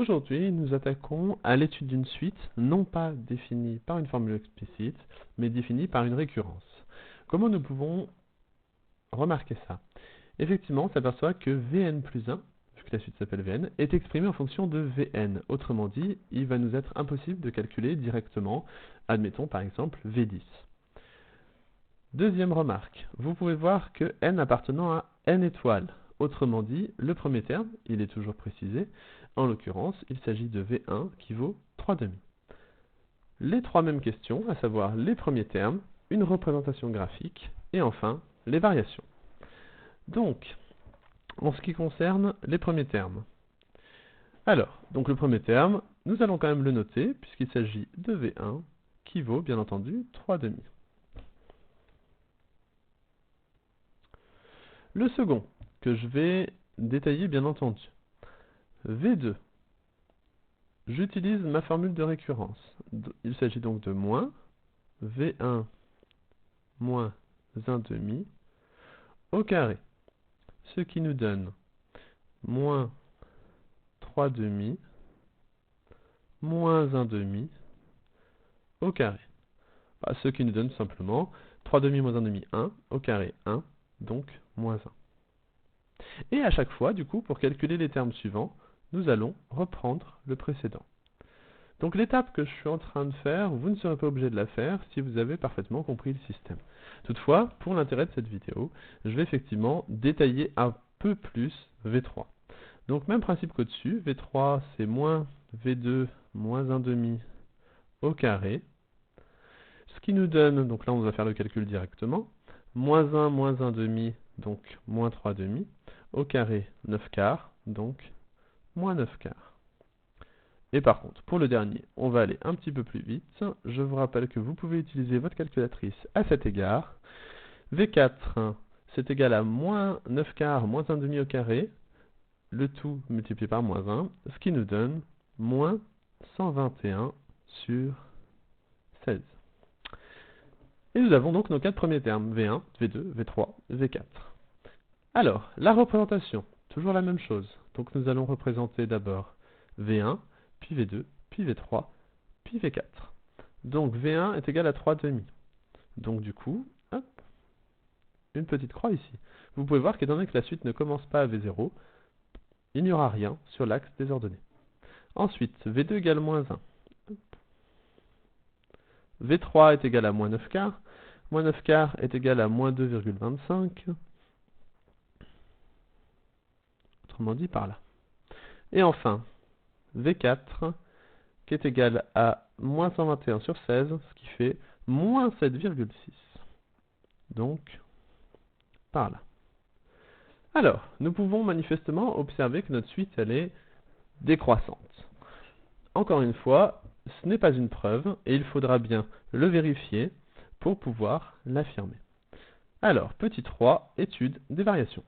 Aujourd'hui, nous attaquons à l'étude d'une suite, non pas définie par une formule explicite, mais définie par une récurrence. Comment nous pouvons remarquer ça? Effectivement, on s'aperçoit que Vn plus 1, puisque la suite s'appelle Vn, est exprimée en fonction de Vn. Autrement dit, il va nous être impossible de calculer directement, admettons par exemple V10. Deuxième remarque, vous pouvez voir que n appartenant à n étoiles. Autrement dit, le premier terme, il est toujours précisé, en l'occurrence, il s'agit de V1 qui vaut 3/2. Les trois mêmes questions, à savoir les premiers termes, une représentation graphique, et enfin, les variations. Donc, en ce qui concerne les premiers termes. Alors, donc le premier terme, nous allons quand même le noter, puisqu'il s'agit de V1 qui vaut, bien entendu, 3/2. Le second, que je vais détailler bien entendu. V2. J'utilise ma formule de récurrence. Il s'agit donc de moins V1 moins 1/2 au carré. Ce qui nous donne moins 3/2 moins 1/2 au carré. Ce qui nous donne simplement 3/2 moins 1/2, 1 au carré 1, donc moins 1. Et à chaque fois, du coup, pour calculer les termes suivants, nous allons reprendre le précédent. Donc l'étape que je suis en train de faire, vous ne serez pas obligé de la faire si vous avez parfaitement compris le système. Toutefois, pour l'intérêt de cette vidéo, je vais effectivement détailler un peu plus V3. Donc même principe qu'au-dessus, V3 c'est moins V2 moins 1/2 au carré. Ce qui nous donne, donc là on va faire le calcul directement, moins 1 moins 1/2, donc moins 3/2, au carré 9 quarts, donc moins 9 quarts. Et par contre, pour le dernier, on va aller un petit peu plus vite. Je vous rappelle que vous pouvez utiliser votre calculatrice à cet égard. V4, c'est égal à moins 9 quarts moins 1/2 au carré, le tout multiplié par moins 1, ce qui nous donne moins 121 sur 16. Et nous avons donc nos quatre premiers termes, V1, V2, V3, V4. Alors, la représentation, toujours la même chose. Donc nous allons représenter d'abord V1, puis V2, puis V3, puis V4. Donc V1 est égal à 3/2. Donc du coup, hop, une petite croix ici. Vous pouvez voir qu'étant donné que la suite ne commence pas à V0, il n'y aura rien sur l'axe des ordonnées. Ensuite, V2 égale moins 1. V3 est égal à moins 9 quarts. Moins 9 quarts est égal à moins 2,25. Autrement dit par là. Et enfin, V4 qui est égal à moins 121 sur 16, ce qui fait moins 7,6. Donc, par là. Alors, nous pouvons manifestement observer que notre suite, elle est décroissante. Encore une fois, ce n'est pas une preuve, et il faudra bien le vérifier pour pouvoir l'affirmer. Alors, petit 3, étude des variations.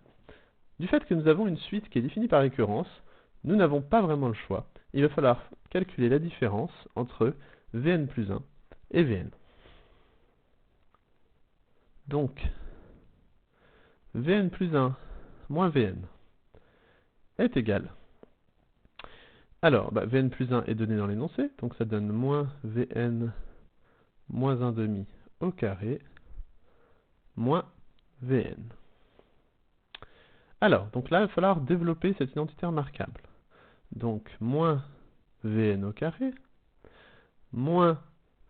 Du fait que nous avons une suite qui est définie par récurrence, nous n'avons pas vraiment le choix. Il va falloir calculer la différence entre Vn plus 1 et Vn. Donc, Vn plus 1 moins Vn est égal. Alors, Vn plus 1 est donné dans l'énoncé, donc ça donne moins Vn moins 1/2 au carré moins Vn. Alors, donc là, il va falloir développer cette identité remarquable. Donc, moins Vn au carré, moins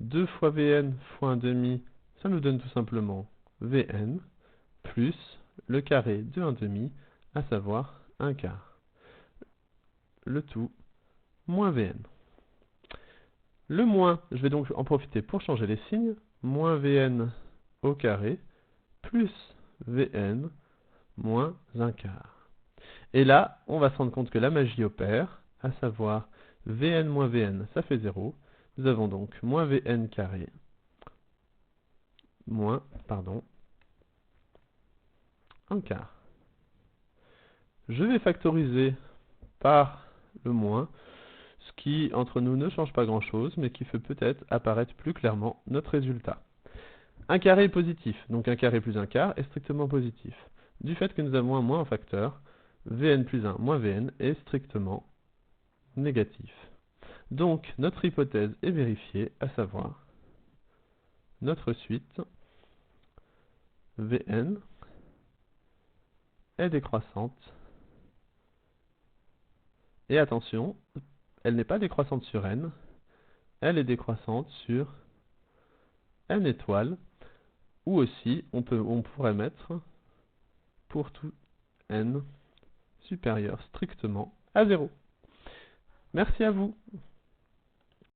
2 fois Vn fois 1/2, ça nous donne tout simplement Vn, plus le carré de 1/2, à savoir 1 quart. Le tout, moins Vn. Le moins, je vais donc en profiter pour changer les signes, moins Vn au carré, plus Vn, moins 1 quart. Et là, on va se rendre compte que la magie opère, à savoir Vn moins Vn, ça fait 0. Nous avons donc moins Vn carré, moins, 1 quart. Je vais factoriser par le moins, ce qui, entre nous, ne change pas grand-chose, mais qui fait peut-être apparaître plus clairement notre résultat. 1 carré est positif, donc 1 carré plus 1 quart est strictement positif. Du fait que nous avons un moins en facteur, Vn plus 1 moins Vn est strictement négatif. Donc, notre hypothèse est vérifiée, à savoir, notre suite Vn est décroissante. Et attention, elle n'est pas décroissante sur n, elle est décroissante sur n étoiles, ou aussi on pourrait mettre pour tout n supérieur strictement à 0. Merci à vous.